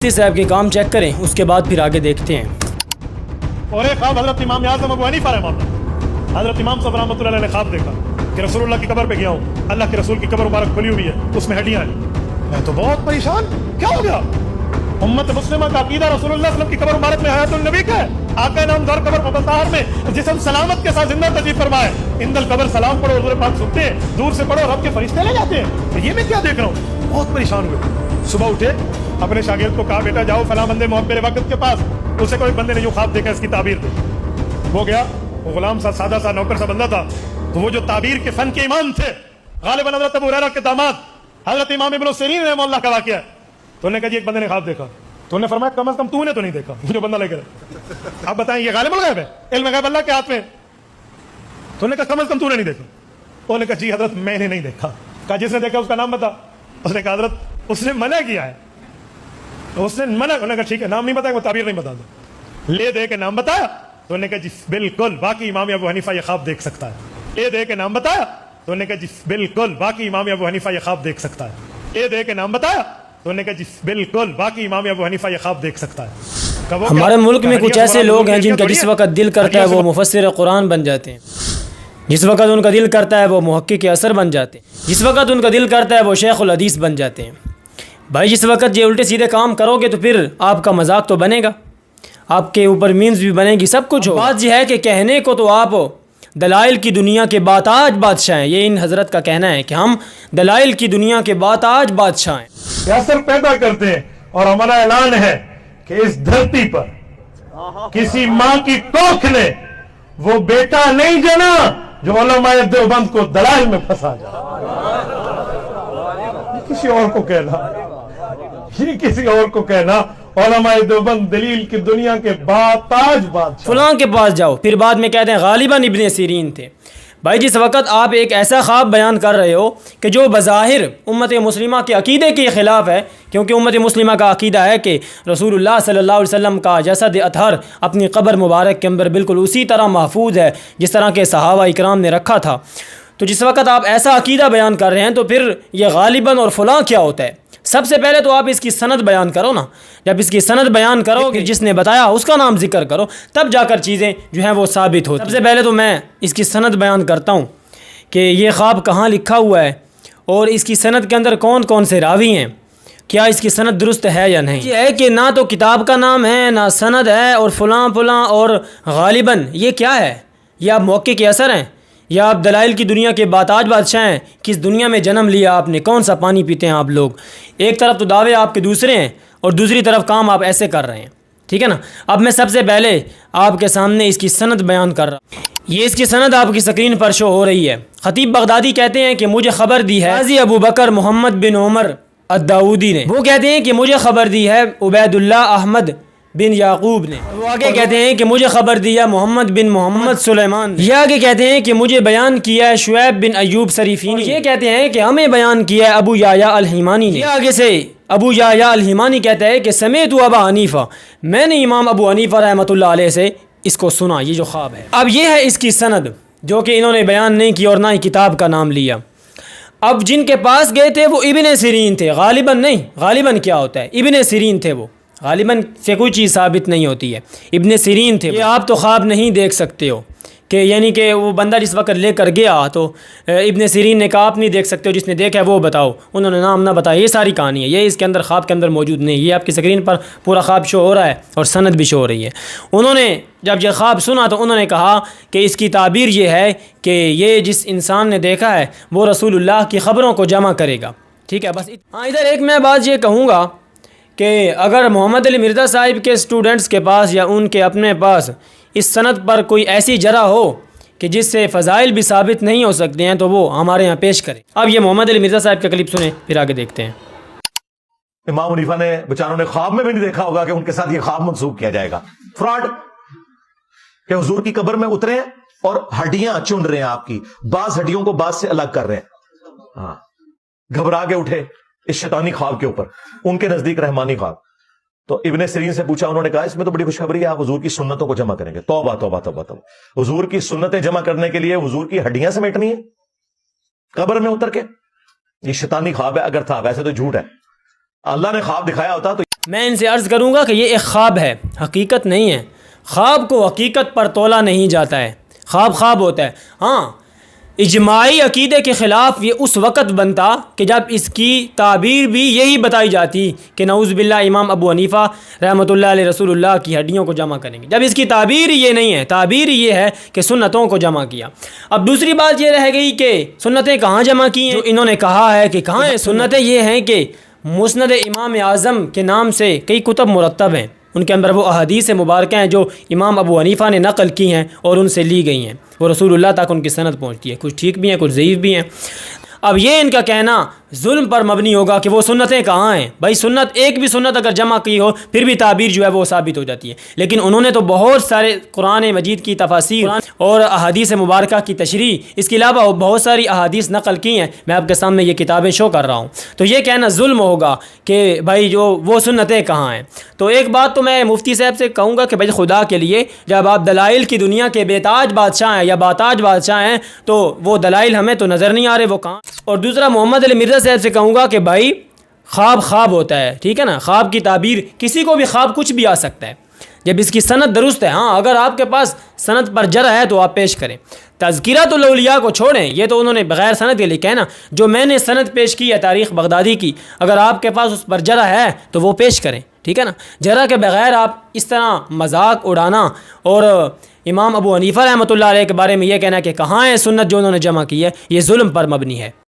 صاحب کے کام چیک کریں، اس کے بعد پھر آگے دیکھتے ہیں۔ اور ایک خواب حضرت امام اعظم ابو حنیفہ رحمہ اللہ، حضرت امام صاحب رحمۃ اللہ علیہ نے خواب دیکھا کہ رسول اللہ کی قبر پہ گیا ہوں، اللہ کے رسول کی قبر مبارک کھلی ہوئی ہے، اس میں ہڈیاں ہیں۔ میں تو بہت پریشان، کیا ہو گیا؟ امت مسلمہ کا عقیدہ رسول اللہ صلی اللہ علیہ وسلم کی قبر مبارک میں حیات النبی کا ہے، آقا نامدار قبر مبطہر میں جسم سلامت کے ساتھ زندہ تشریف فرمائے، اند القبر سلام پڑھو، حضور پاک سنتے ہیں، دور سے پڑھو، رب کے فرشتے لے جاتے ہیں۔ یہ میں کیا دیکھ رہا ہوں؟ بہت پریشان ہوئے۔ صبح اٹھے، اپنے شاگرد کو کہا بیٹا جاؤ فلاں بندے محب وقت کے پاس، اسے کوئی بندے نے جو خواب دیکھا اس کی تعبیر دے۔ وہ گیا، وہ غلام سا سادہ سا نوکر سا بندہ تھا، تو وہ جو تعبیر کے فن کے امام تھے، غالباً حضرت ابو ہریرہ کے داماد حضرت امام ابن سیرین رحمہ اللہ کا واقعہ ہے۔ تو انہوں نے کہا جی ایک بندے نے خواب دیکھا، تو انہوں نے فرمایا کم از کم تو نے تو نہیں دیکھا، جو بندہ لے کر آپ بتائیں یہ غالب الغیب ہے، علم غیب اللہ کے ہاتھ میں۔ تو انہوں نے کہا کم از کم تو نے نہیں دیکھا۔ انہوں نے کہا جی حضرت میں نے نہیں دیکھا۔ کہا جس نے دیکھا اس کا نام بتا۔ اس نے کہا حضرت اس نے منع کیا ہے، اس نے منع۔ انہوں نے کہا ٹھیک ہے نام نہیں بتایا، وہ تعبیر نہیں بتا دو۔ لے دے کے نام بتایا، تو انہوں نے کہا جی بالکل باقی امام ابو حنیفہ یہ خواب دیکھ سکتا ہے۔ لے دے کے نام بتایا، تو انہوں نے کہا جی بالکل باقی امام ابو حنیفہ یہ خواب دیکھ سکتا ہے۔ لے دے کے نام بتایا، تو انہوں نے کہا جی بالکل باقی امام ابو حنیفہ یہ خواب دیکھ سکتا ہے۔ ہمارے ملک میں کچھ ایسے لوگ ہیں جن کا جس وقت دل کرتا ہے وہ مفسر قرآن بن جاتے ہیں، جس وقت ان کا دل کرتا ہے وہ محقق اثر بن جاتے ہیں، جس وقت ان کا دل کرتا ہے وہ شیخ الحدیث بن جاتے ہیں۔ بھائی جس وقت یہ الٹے سیدھے کام کرو گے تو پھر آپ کا مذاق تو بنے گا، آپ کے اوپر مینز بھی بنے گی، سب کچھ ہو۔ بات یہ ہے کہ کہنے کو تو آپ دلائل کی دنیا کے باتاج بادشاہ ہیں، یہ ان حضرت کا کہنا ہے کہ ہم دلائل کی دنیا کے باتاج بادشاہ ہیں، اثر پیدا کرتے ہیں۔ اور ہمارا اعلان ہے کہ اس دھرتی پر کسی ماں کی کوکھ نے وہ بیٹا نہیں جنا جو علماء دیوبند کو دلائل میں پھنسا جائے۔ کسی اور کو کہنا، یہ کسی اور کو کہنا علماء دیوبند دلیل کی دنیا کے باتاج بادشاہ فلاں کے پاس جاؤ، پھر بعد میں کہتے ہیں غالباً ابن سیرین تھے۔ بھائی جس وقت آپ ایک ایسا خواب بیان کر رہے ہو کہ جو بظاہر امت مسلمہ کے عقیدے کے خلاف ہے، کیونکہ امت مسلمہ کا عقیدہ ہے کہ رسول اللہ صلی اللہ علیہ وسلم کا جسد اطہر اپنی قبر مبارک کے اندر بالکل اسی طرح محفوظ ہے جس طرح کے صحابہ اکرام نے رکھا تھا، تو جس وقت آپ ایسا عقیدہ بیان کر رہے ہیں تو پھر یہ غالباً اور فلاں کیا ہوتا ہے؟ سب سے پہلے تو آپ اس کی سند بیان کرو نا، جب اس کی سند بیان کرو کہ جس نے بتایا اس کا نام ذکر کرو، تب جا کر چیزیں جو ہیں وہ ثابت ہوتی ہیں۔ سب سے پہلے تو میں اس کی سند بیان کرتا ہوں کہ یہ خواب کہاں لکھا ہوا ہے اور اس کی سند کے اندر کون کون سے راوی ہیں، کیا اس کی سند درست ہے یا نہیں۔ یہ ہے کہ نہ تو کتاب کا نام ہے نہ سند ہے، اور فلاں فلاں اور غالباً یہ کیا ہے؟ یہ آپ موقع کے اثر ہیں یا آپ دلائل کی دنیا کے باتاج بادشاہ ہیں؟ کس دنیا میں جنم لیا آپ نے؟ کون سا پانی پیتے ہیں آپ لوگ؟ ایک طرف تو دعوے آپ کے دوسرے ہیں اور دوسری طرف کام آپ ایسے کر رہے ہیں، ٹھیک ہے نا۔ اب میں سب سے پہلے آپ کے سامنے اس کی سند بیان کر رہا ہوں۔ یہ اس کی سند آپ کی سکرین پر شو ہو رہی ہے۔ خطیب بغدادی کہتے ہیں کہ مجھے خبر دی ہے قاضی ابو بکر محمد بن عمر الداؤدی نے، وہ کہتے ہیں کہ مجھے خبر دی ہے عبید اللہ احمد بن یعقوب نے، وہ آگے کہتے ہیں کہ مجھے خبر دیا محمد بن محمد سلیمان نے، یہ آگے کہتے ہیں کہ مجھے بیان کیا ہے شعیب بن ایوب سریفینی، یہ کہتے ہیں کہ ہمیں بیان کیا ہے ابو یحییٰ الحمانی نے، یہ آگے سے ابو یحییٰ الحمانی کہتا ہے کہ سمیت ابا حنیفہ، میں نے امام ابو حنیفہ رحمۃ اللہ علیہ سے اس کو سنا، یہ جو خواب ہے۔ اب یہ ہے اس کی سند جو کہ انہوں نے بیان نہیں کی اور نہ ہی کتاب کا نام لیا۔ اب جن کے پاس گئے تھے وہ ابن سیرین تھے، غالباً نہیں، غالباً کیا ہوتا ہے؟ ابن سیرین تھے، وہ غالباً سے کوئی چیز ثابت نہیں ہوتی ہے، ابن سیرین تھے۔ یہ آپ تو خواب نہیں دیکھ سکتے ہو کہ یعنی کہ وہ بندہ جس وقت لے کر گیا تو ابن سیرین نے کہا آپ نہیں دیکھ سکتے ہو، جس نے دیکھا ہے وہ بتاؤ، انہوں نے نام نہ بتایا، یہ ساری کہانی ہے، یہ اس کے اندر خواب کے اندر موجود نہیں، یہ آپ کی سکرین پر پورا خواب شو ہو رہا ہے اور سند بھی شو ہو رہی ہے۔ انہوں نے جب یہ خواب سنا تو انہوں نے کہا کہ اس کی تعبیر یہ ہے کہ یہ جس انسان نے دیکھا ہے وہ رسول اللہ کی خبروں کو جمع کرے گا، ٹھیک ہے بس۔ ہاں ادھر ایک میں بات یہ کہوں گا کہ اگر محمد علی مرزا صاحب کے اسٹوڈنٹس کے پاس یا ان کے اپنے پاس اس سند پر کوئی ایسی جرح ہو کہ جس سے فضائل بھی ثابت نہیں ہو سکتے ہیں تو وہ ہمارے یہاں پیش کریں۔ اب یہ محمد علی مرزا صاحب کا کلپ سنیں پھر آگے دیکھتے ہیں۔ امام حنیفہ نے بیچاروں نے خواب میں بھی نہیں دیکھا ہوگا کہ ان کے ساتھ یہ خواب منسوخ کیا جائے گا، فراڈ، کہ حضور کی قبر میں اترے ہیں اور ہڈیاں چن رہے ہیں آپ کی، بعض ہڈیوں کو بعض سے الگ کر رہے ہیں، ہاں گھبرا کے اٹھے اس شیطانی خواب کے اوپر، ان کے نزدیک رحمانی خواب۔ تو ابن سیرین سے پوچھا، انہوں نے کہا اس میں تو بڑی خوشخبری ہے، آپ حضور کی سنتوں کو جمع کریں گے۔ توبہ توبہ توبہ توبہ، حضور کی سنتیں جمع کرنے کے لیے حضور کی ہڈیاں سمیٹنی ہے قبر میں اتر کے؟ یہ شیطانی خواب ہے، اگر تھا، ویسے تو جھوٹ ہے۔ اللہ نے خواب دکھایا ہوتا تو میں ان سے عرض کروں گا کہ یہ ایک خواب ہے، حقیقت نہیں ہے۔ خواب کو حقیقت پر تولا نہیں جاتا ہے، خواب خواب ہوتا ہے۔ ہاں، اجماعی عقیدے کے خلاف یہ اس وقت بنتا کہ جب اس کی تعبیر بھی یہی بتائی جاتی کہ نعوذ باللہ امام ابو حنیفہ رحمۃ اللہ علیہ رسول اللہ کی ہڈیوں کو جمع کریں گے، جب اس کی تعبیر یہ نہیں ہے، تعبیر یہ ہے کہ سنتوں کو جمع کیا۔ اب دوسری بات یہ رہ گئی کہ سنتیں کہاں جمع کی ہیں، جو انہوں نے کہا ہے کہ کہاں ہیں سنتیں، یہ ہیں کہ مسند امام اعظم کے نام سے کئی کتب مرتب ہیں، ان کے اندر وہ احادیث مبارکہ ہیں جو امام ابو حنیفہ نے نقل کی ہیں اور ان سے لی گئی ہیں، وہ رسول اللہ تک ان کی سند پہنچتی ہے، کچھ ٹھیک بھی ہیں کچھ ضعیف بھی ہیں۔ اب یہ ان کا کہنا ظلم پر مبنی ہوگا کہ وہ سنتیں کہاں ہیں۔ بھائی سنت، ایک بھی سنت اگر جمع کی ہو پھر بھی تعبیر جو ہے وہ ثابت ہو جاتی ہے، لیکن انہوں نے تو بہت سارے قرآن مجید کی تفاسیر اور احادیث مبارکہ کی تشریح، اس کے علاوہ بہت ساری احادیث نقل کی ہیں، میں آپ کے سامنے یہ کتابیں شو کر رہا ہوں۔ تو یہ کہنا ظلم ہوگا کہ بھائی جو وہ سنتیں کہاں ہیں۔ تو ایک بات تو میں مفتی صاحب سے کہوں گا کہ بھائی خدا کے لیے جب آپ دلائل کی دنیا کے بے تاج بادشاہ ہیں یا باتاج بادشاہ ہیں تو وہ دلائل ہمیں تو نظر نہیں آ رہے، وہ کہاں۔ اور دوسرا محمد علی مرزا صاحب سے کہوں گا کہ بھائی خواب خواب ہوتا ہے، ٹھیک ہے نا، خواب کی تعبیر، کسی کو بھی خواب کچھ بھی آ سکتا ہے جب اس کی سند درست ہے۔ ہاں اگر آپ کے پاس سند پر جرح ہے تو آپ پیش کریں۔ تذکرۃ الاولیاء کو چھوڑیں، یہ تو انہوں نے بغیر سند کے لکھا ہے نا، جو میں نے سند پیش کی ہے تاریخ بغدادی کی، اگر آپ کے پاس اس پر جرح ہے تو وہ پیش کریں، ٹھیک ہے نا۔ جرح کے بغیر آپ اس طرح مذاق اڑانا اور امام ابو حنیفہ رحمۃ اللہ علیہ کے بارے میں یہ کہنا کہ کہاں ہے سنت جو انہوں نے جمع کی ہے، یہ ظلم پر مبنی ہے۔